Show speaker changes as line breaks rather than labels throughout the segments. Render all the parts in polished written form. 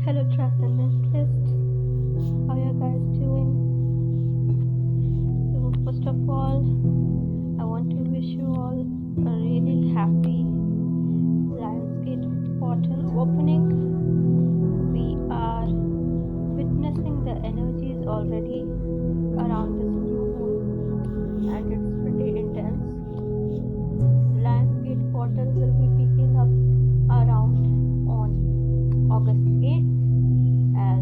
Hello, Transcendentalists. How are you guys doing? So, first of all, I want to wish you all a really happy Lionsgate portal opening. We are witnessing the energies already around this new moon, and it's pretty intense. Lionsgate portal will be picking up around on August 8th, as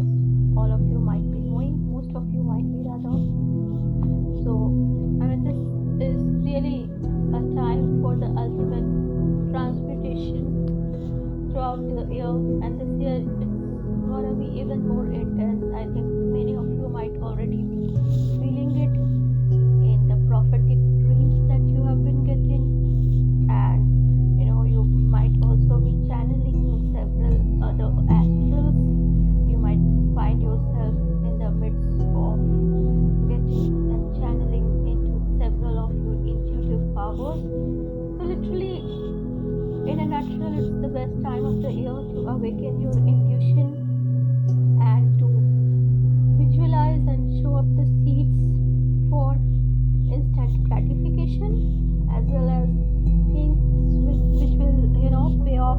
all of you might be knowing, most of you might be rather. So, this is really a time for the ultimate transmutation throughout the year, and this year it's gonna be even more intense. I think many of you might already be feeling it in the prophetic dreams that you have been getting, and you might also be channeling several other astrals. You might find yourself in the midst of getting and channeling into several of your intuitive powers. So literally, in a nutshell, it's the best time of the year to awaken your intuition and to visualize and show up the seeds for instant gratification, as well as things which will pay off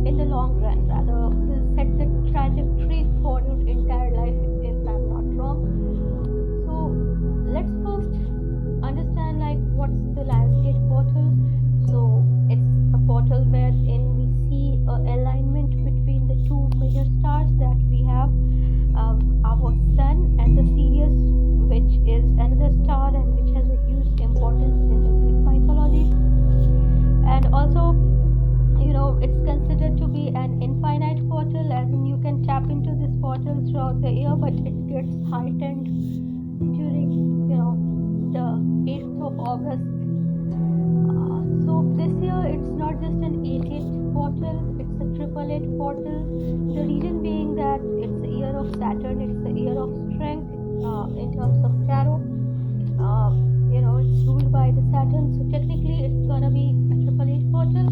in the long run, rather will set the trajectory for your entire life, if I'm not wrong. So let's first understand what's the Lionsgate portal. So it's a portal wherein we see an alignment between the two major stars that we have, our sun and the Sirius, which is another star and which has a huge importance in the Greek mythology. And also, it's considered to be an infinite portal, as in you can tap into this portal throughout the year, but it gets heightened during the 8th of August. So this year it's not just an 8-8 portal, it's a 888 portal. The reason being that it's the year of Saturn, it's the year of strength in terms of tarot. It's ruled by the Saturn, so technically it's gonna be a 888 portal.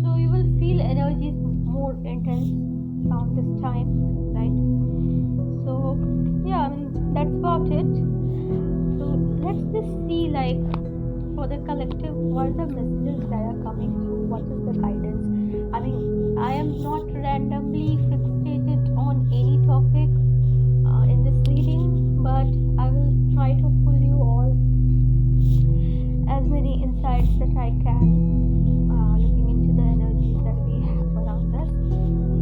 So you will feel energies more intense around this time, right? So yeah, that's about it. So let's just see, for the collective, what are the messages that are coming through, what is the guidance. I am not randomly fixated on any topic in this reading, but I will try to pull you all as many insights that I can, looking into the energies that we have around us.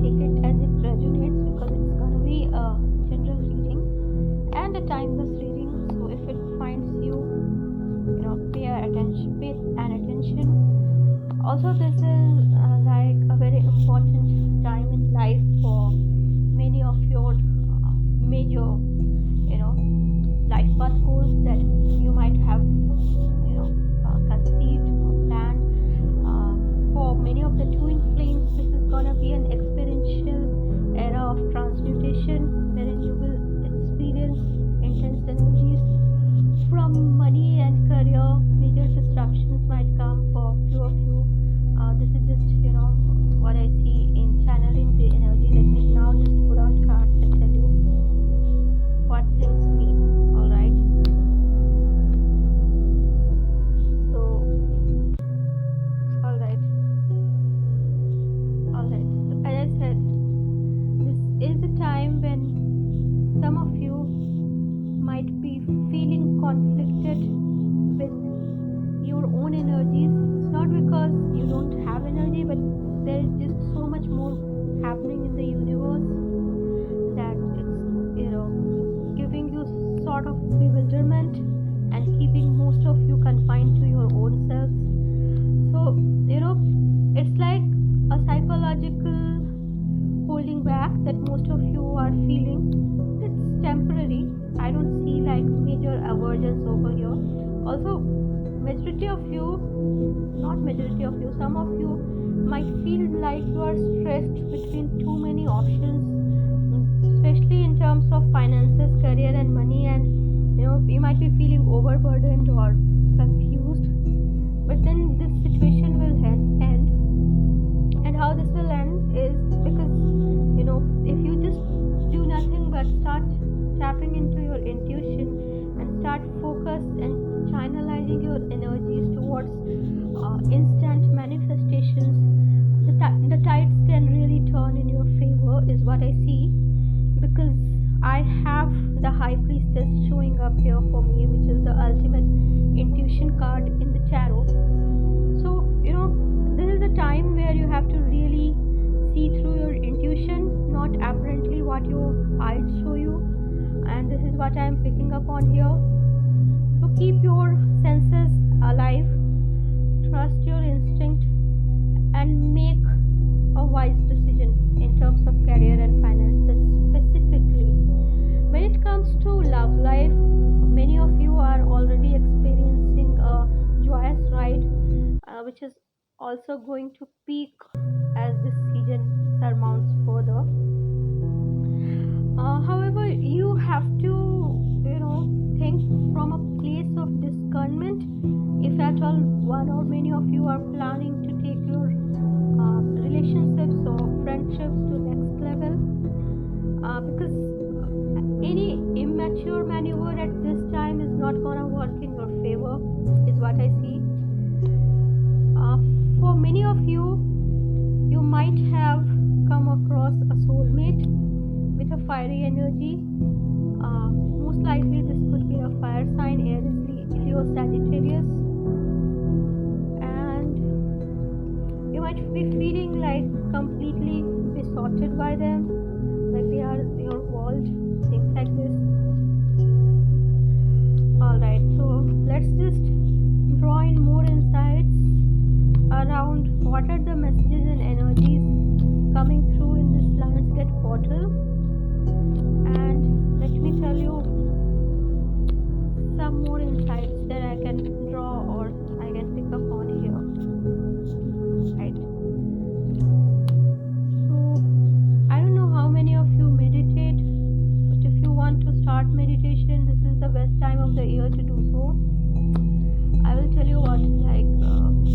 Take it as it resonates, because it's going to be a general reading and a timeless reading. So if it finds you, pay an attention. Also, this is a very important time in life for many of your major life path goals that you might have conceived or planned. For many of the twin flames, this is gonna be an experiential era of transmutation, wherein you will experience intense energies from money and career. Major disruptions might come for few of you. This is just what I see in channeling the energy. Let me now just put out cards and tell you what things mean. All right. So, all right. So as I said, this is a time when some of you might be feeling conflicted with your own energies. It's not because you don't have energy, but there is just so much more happening in the universe that it's giving you sort of bewilderment and keeping most of you confined to your own selves. So it's like a psychological holding back that most of you are feeling. It's temporary. I don't see major aversions over here. Also, some of you might feel like you are stressed between too many options, especially in terms of finances, career and money, and you might be feeling overburdened or confused. But then this situation will end, and how this will end is because on in your favor, is what I see, because I have the High Priestess showing up here for me, which is the ultimate intuition card in the tarot. So, this is a time where you have to really see through your intuition, not apparently what your eyes show you. And this is what I am picking up on here. So, keep your senses alive, trust your instinct, and make a wise decision in terms of career and finances specifically. When it comes to love life, many of you are already experiencing a joyous ride, which is also going to peak as this season surmounts further. However, you have to, think from a place of discernment. If at all one or many of you are planning to take your relationships or friendships to next level, because any immature maneuver at this time is not gonna work in your favor, is what I see. For many of you, you might have come across a soulmate with a fiery energy. Most likely, this could be a fire sign, Aries, Leo, Sagittarius, and you might be feeling like completely besotted by them, like they are your world, things like this. Alright, so let's just draw in more insights around what are the messages and energies coming through in this Lionsgate portal. And let me tell you some more insights that I can draw or I can pick up on here. Right. So I don't know how many of you meditate, but if you want to start meditation, this is the best time of the year to do so. I will tell you what, like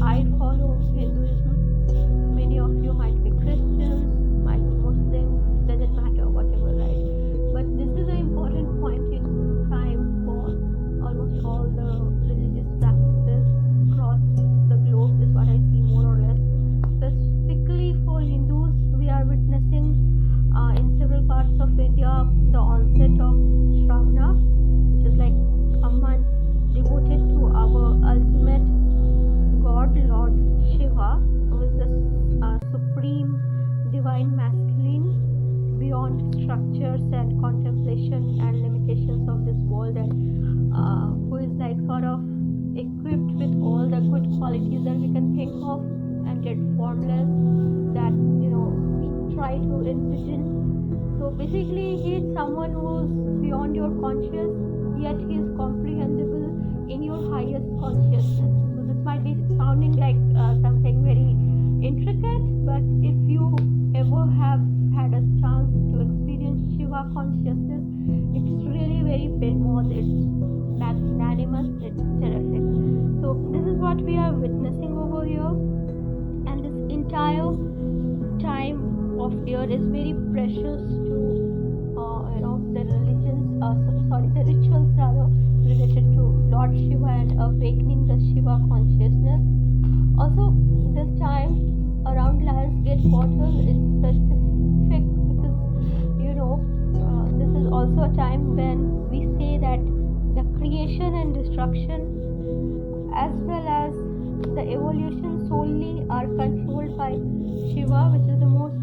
I follow Hinduism. Many of you might be Christians, might be Muslims, doesn't matter, whatever, right? But this is an important point in time for almost all the religious practices across the globe, is what I see more or less. Specifically for Hindus, we are witnessing in several parts of India the onset of Shravana, which is like a month devoted to our ultimate God, Lord Shiva, who is the supreme divine masculine beyond structures and contemplation and limitations of this world, and who is like sort of equipped with all the good qualities that we can think of and get formless that we try to envision. So basically, he is someone who's beyond your conscious, yet he is comprehensible in your highest consciousness. So this might be sounding like something very intricate, but if you ever have had a chance to experience Shiva consciousness, it's really very benevolent, it's magnanimous, it's terrific. So this is what we are witnessing over here, and this entire time of year is very precious to the religions, the rituals rather, related to Lord Shiva and awakening the Shiva consciousness. Also, this time around Lionsgate portal is specific because this is also a time when we say that the creation and destruction, as well as the evolution, solely are controlled by Shiva, which is the most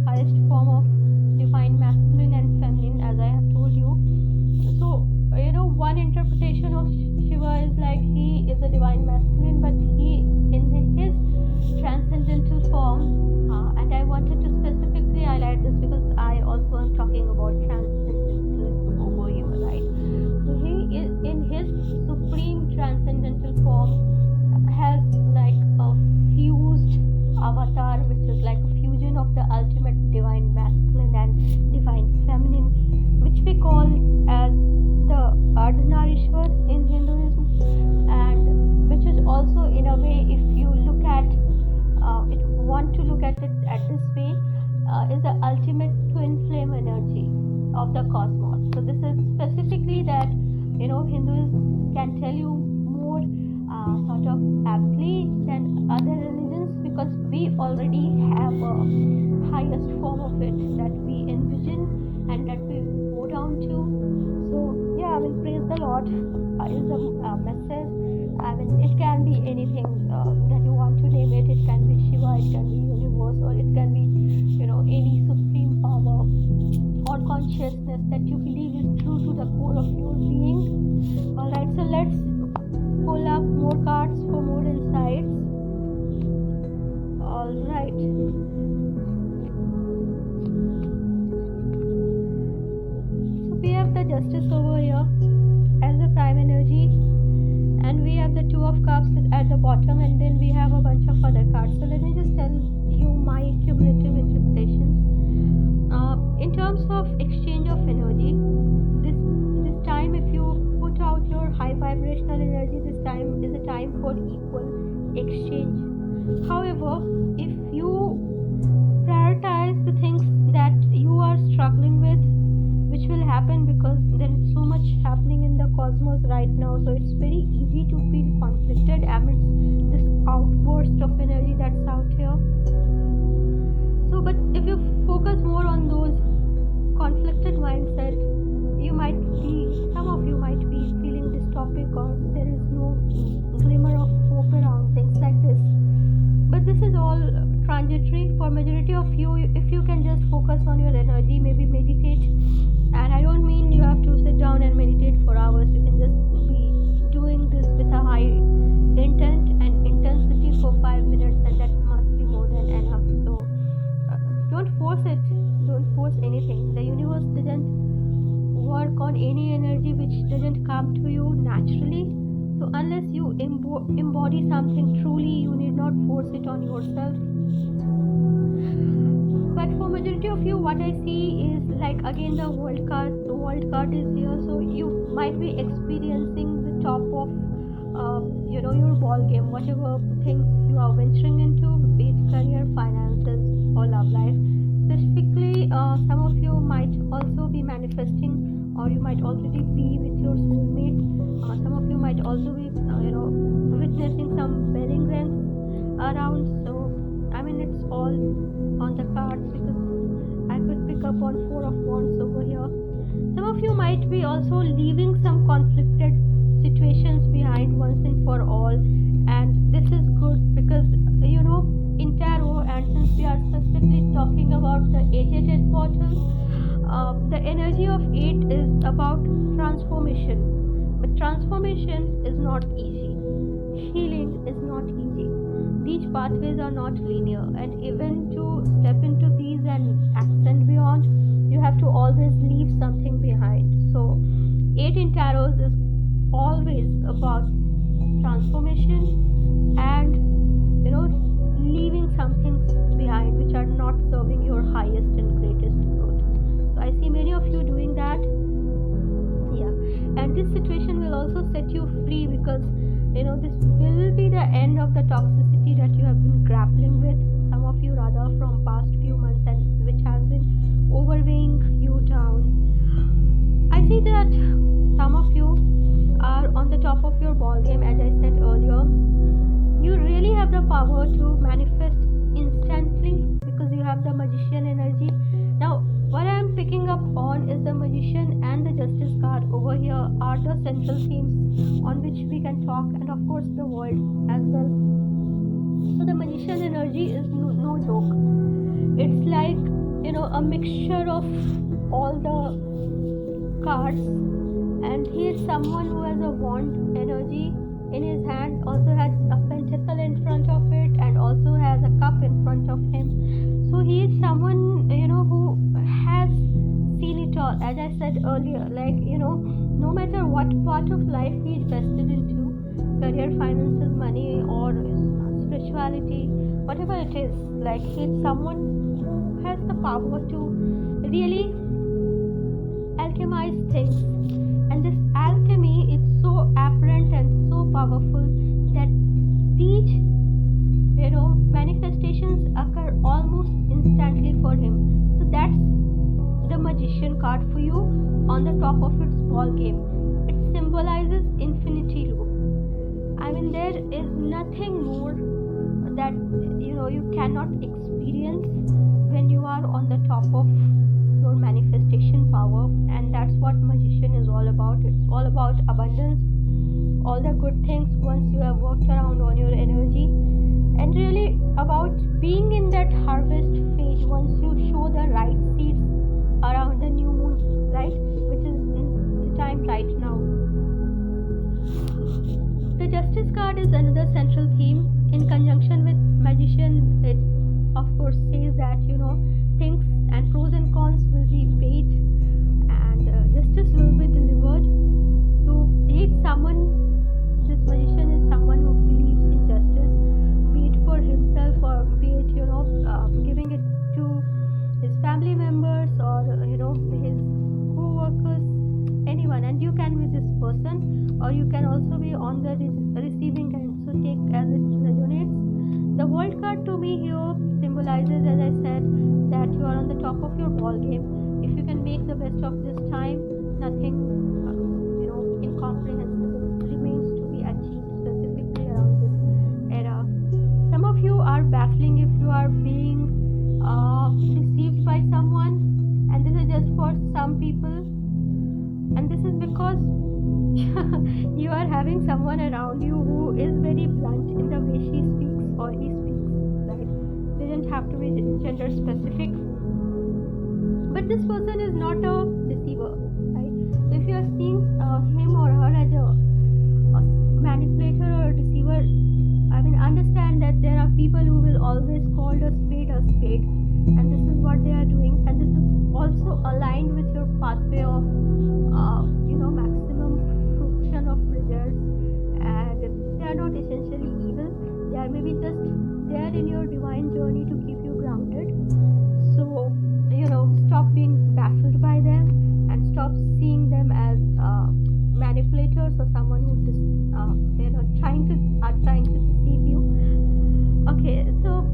highest form of divine masculine and feminine, as I have told you. So one interpretation of Shiva is like he is a divine masculine, but he in his transcendental form, and I wanted to specifically highlight this because I also am talking about transcendentalism over here, right? So he is in his supreme transcendental form, has like a fused avatar, which is like a fusion of the ultimate divine masculine and divine feminine, which we call as the Ardhanarishwar in Hinduism, and which is also, in a way, if you look at it, want to look at it at this way, is the ultimate twin flame energy of the cosmos. So this is specifically that Hinduism can tell you more sort of aptly than other religions, because we already have a highest form of of it that we envision and that we go down to. So yeah, I mean, praise the Lord is the message. I mean, it can be anything that you want to name it. It can be Shiva, it can be universe, or it can be, any supreme power or consciousness that you believe is true to the core of your being. Alright, so let's pull up more cards for more insights. Alright. So we have the Justice over here as the prime energy, and we have the Two of Cups at the bottom, and then we have a bunch of other cards. So let me just tell you my cumulative interpretations. In terms of exchange of energy, this time, if you put out your high vibrational energy, this time is a time for equal exchange. However, if you prioritize the things that you are struggling with, which will happen because there is so much happening in the cosmos right now, so it's very easy to feel conflicted amidst this outburst of energy that's out here. So, but if you focus more on those conflicted mindset, some of you might be feeling dystopic, or there is no glimmer of hope around things like this. But this is all transitory. For majority of you, if you can just focus on your energy, maybe meditate. And I don't mean you have to sit down and meditate for hours. You can just be doing this with a high intent and intensity for 5 minutes, and that must be more than enough. So don't force it. Don't force anything. The universe didn't work on any energy which doesn't come to you naturally. So unless you embody something truly, you need not force it on yourself. But for majority of you, what I see is like, again, the world card. The world card is here, so you might be experiencing the top of your ball game, whatever things you are venturing into, be it career, finances, or love life. Specifically, some of you might also be manifesting, or you might already be with your soulmate. Some of you might also be witnessing some wedding rings around. So I mean, it's all on the cards, because I could pick up on Four of Wands over here. Some of you might be also leaving some conflicted situations behind once and for all, and this is good because in tarot, and since we are specifically talking about the 8 portal, the energy of 8 is about transformation. But transformation is not easy. Healing is not easy. These pathways are not linear, and even to step into these and ascend beyond, you have to always leave something behind. So 8 in tarot is always about transformation and leaving some things behind which are not serving your highest and greatest growth. So I see many of you doing that. Yeah, and this situation will also set you free, because this will be the end of the toxicity that you have been grappling with, some of you rather, from past few months, and which has been overweighing you down. I see that some of you are on the top of your ball game, as I said earlier. You really have the power to manifest instantly, because you have the magician energy. Now, what I am picking up on is the magician and the justice card over here are the central themes on which we can talk, and of course the world as well. So the magician energy is no joke. It's like a mixture of all the cards, and he is someone who has a wand energy in his hand, also has a pentacle in front of it, and also has a cup in front of him. So he is someone who has seen it all, as I said earlier. Like no matter what part of life he is vested into, career, finances, money, or spirituality, whatever it is, like he is someone who has the power to really alchemize things. And this alchemy is so apparent and so powerful that these manifestations occur almost instantly for him. So that's the magician card for you on the top of its ball game. It symbolizes infinity loop. I mean, there is nothing more that you cannot experience when you are on the top power, and that's what magician is all about. It's all about abundance, all the good things once you have worked around on your energy, and really about being in that harvest phase once you show the right seeds around the new moon, right, which is the time right now. The justice card is another central theme. In conjunction with magician, it of course says that things and pros and cons will be weighed, and justice will be delivered. So be it someone, this magician is someone who believes in justice, be it for himself or be it giving it to his family members or his co-workers, anyone. And you can be this person, or you can also be on the receiving end, so take as it resonates. The world card to me here symbolizes, as I said, that you are on the top of your ball game. If you can make the best of this time, nothing incomprehensible remains to be achieved, specifically around this era. Some of you are baffling if you are being deceived by someone, and this is just for some people, and this is because you are having someone around you who is very blunt in the way she speaks or he speaks, right? They don't have to be gender specific, but this person is not a deceiver, right? So if you are seeing him or her as a manipulator or a deceiver, understand that there are people who will always call a spade, and this is what they are doing, and this is also aligned with your pathway of maximum fruition of results. And they are not essentially evil, they are maybe just there in your divine journey to keep you grounded. So stop being baffled by them and stop seeing them as manipulators or someone who are trying to deceive you. Okay, so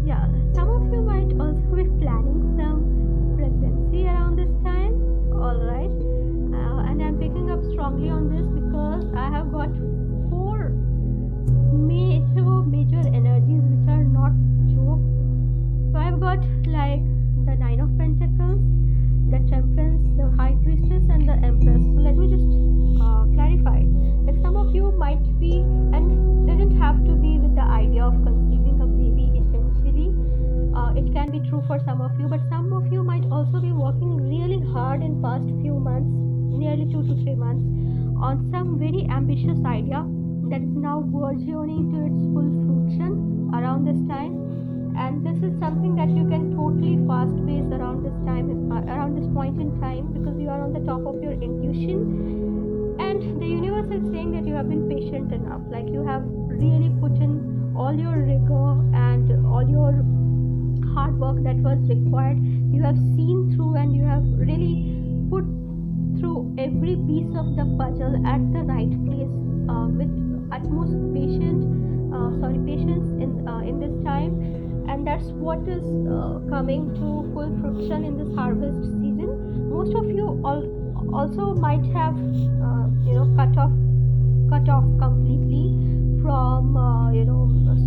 yeah, some of you might also be planning some pregnancy around this time, all right. And I'm picking up strongly on this because I have got 4 major energies which are not joke. So I've got like the 9 of Pentacles, the Temperance, the High Priestess, and the Empress. So let me just clarify. Like some of you might be, and doesn't have to be with the idea of conceiving a baby essentially. It can be true for some of you, but some of you might also be working really hard in past few months, nearly 2 to 3 months, on some very ambitious idea that is now burgeoning to its full fruition around this time. And this is something that you can totally fast pace around this time, around this point in time, because you are on the top of your intuition, and the universe is saying that you have been patient enough, like you have really put in all your rigor and all your hard work that was required. You have seen through, and you have really put through every piece of the puzzle at the right place, with utmost patience in this time. And that's what is coming to full fruition in this harvest season. Most of you also might have cut off completely from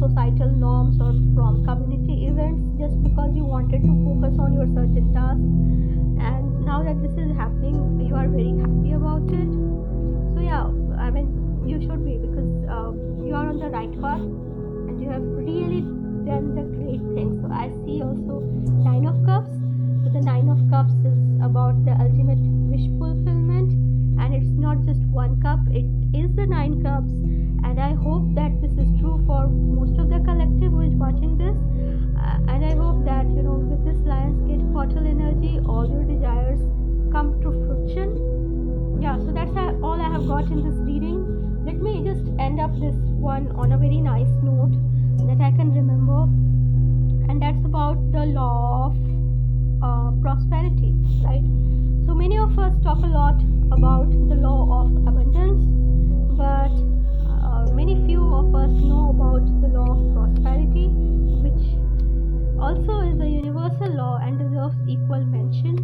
societal norms or from community events, just because you wanted to focus on your certain tasks. And now that this is happening, you are very happy about it. So yeah, you should be, because you are on the right path and you have really done the great thing. So I see also 9 of Cups. So the 9 of Cups is about the ultimate wish fulfillment, and it's not just one cup, it is the 9 cups. And I hope that this is true for most of the collective who is watching this, and I hope that with this Lionsgate portal energy, all your desires come to fruition. Yeah, so that's all I have got in this reading. Let me just end up this one on a very nice note that I can remember, and that's about the law of prosperity, right? So many of us talk a lot about the law of abundance, but many few of us know about the law of prosperity, which also is a universal law and deserves equal mention.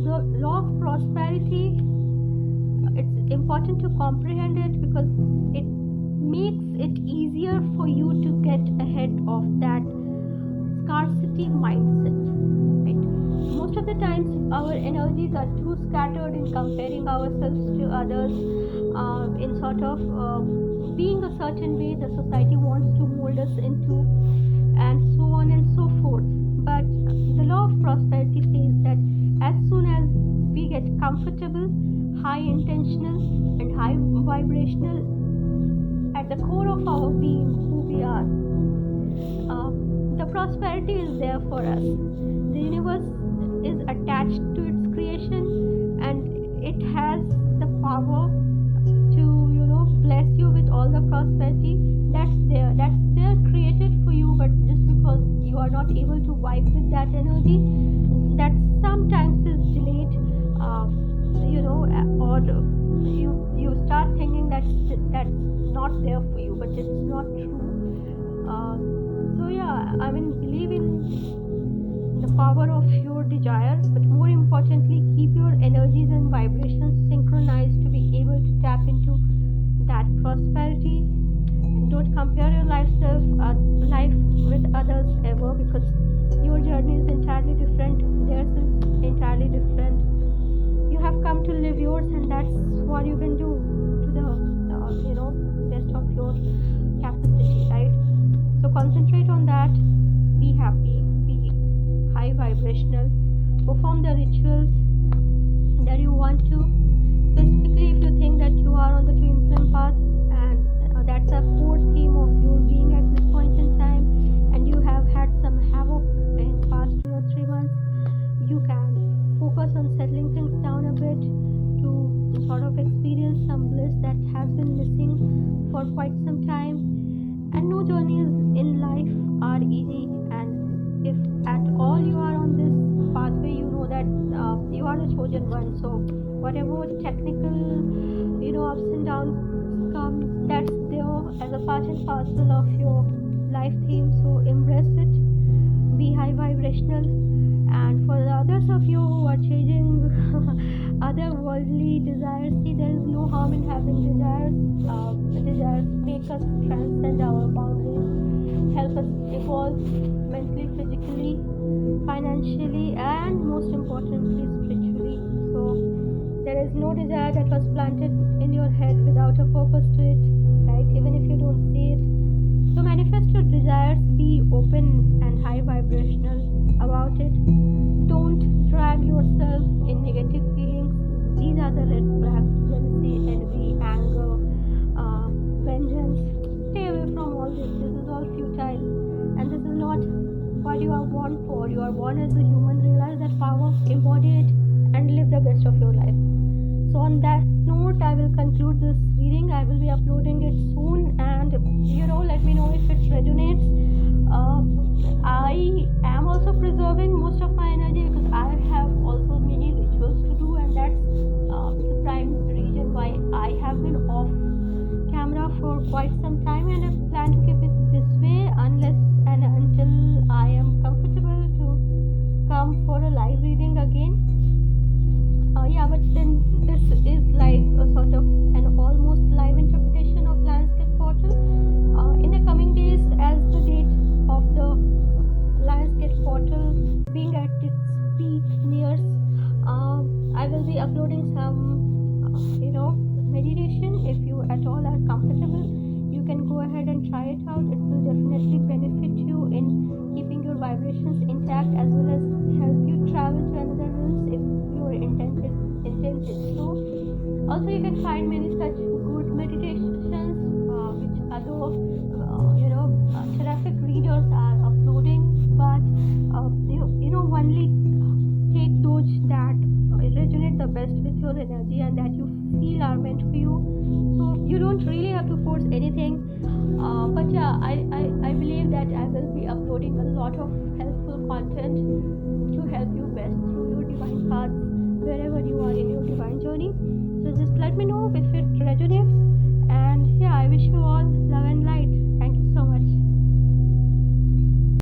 The law of prosperity, it's important to comprehend it because it makes it easier for you to get ahead of that scarcity mindset, right? Most of the the times our energies are too scattered in comparing ourselves to others, in sort of being a certain way the society wants to mold us into, and so on and so forth. But the law of prosperity says that as soon as we get comfortable, high intentional, and high vibrational at the core of our being, who we are, the prosperity is there for us. The universe is attached to its creation, and it has the power to, bless you with all the prosperity that's there. That's there created for you, but just because you are not able to vibe with that energy, that sometimes is delayed, or you start thinking that's not there for you, but it's not true. So yeah, I mean, believe in the power of your desire, but more importantly, keep your energies and vibrations synchronized to be able to tap into that prosperity. Don't compare your life with others ever, because your journey is entirely different, theirs is entirely different. You have come to live yours, and that's what you can do to the best of your capacity, right? So concentrate on that. Be happy, be high vibrational, perform the rituals that you want to. Specifically, if you think that you are on the twin flame path, and that's a core theme of your being at this point in time, and you have had some havoc in past 2 or 3 months, you can focus on settling things down a bit to sort of experience some bliss that has been missing for quite some time. And no journeys in life are easy, and if at all you are on this pathway, you know that you are the chosen one. So whatever technical ups and downs come, that's there as a part and parcel of your life theme. So embrace it, be high vibrational. And for the others of you who are chasing other worldly desires, see, there is no harm in having desires. Desires make us transcend our boundaries, help us evolve mentally, physically, financially, and most importantly, spiritually. So there is no desire that was planted in your head without a purpose to it, right? Even if you don't see it. So manifest your desires, be open and high vibrational about it. Don't drag yourself in negative feelings. These are the red flags: jealousy, envy, anger, vengeance. Stay away from all this. This is all futile, and this is not what you are born for. You are born as a human. Realize that power, embody it, and live the best of your life. So on that note, I will conclude this reading. I will be uploading it soon, and let me know if it resonates. I am also preserving most of my energy because I have also many rituals to do, and that's the prime reason why I have been off camera for quite some time, and I plan to keep it this way unless and until I am comfortable to come for a live reading again. But then this is like a sort of an almost live interpretation of Landscape Portal. In the coming days, as the date of the Landscape Portal being at its peak nears, I will be uploading some, meditation. If you at all are comfortable, you can go ahead and try it out. It will definitely benefit you in keeping your vibrations intact, as well as help you travel to another realms if your intent is. So also you can find many such good meditations which other terrific readers are uploading, but only take those that resonate the best with your energy and that you feel are meant for you. So you don't really have to force anything, but yeah, I believe that I will be uploading a lot of helpful content to help you best through your divine path wherever you are in your divine journey. So just let me know if it resonates, and yeah, I wish you all love and light.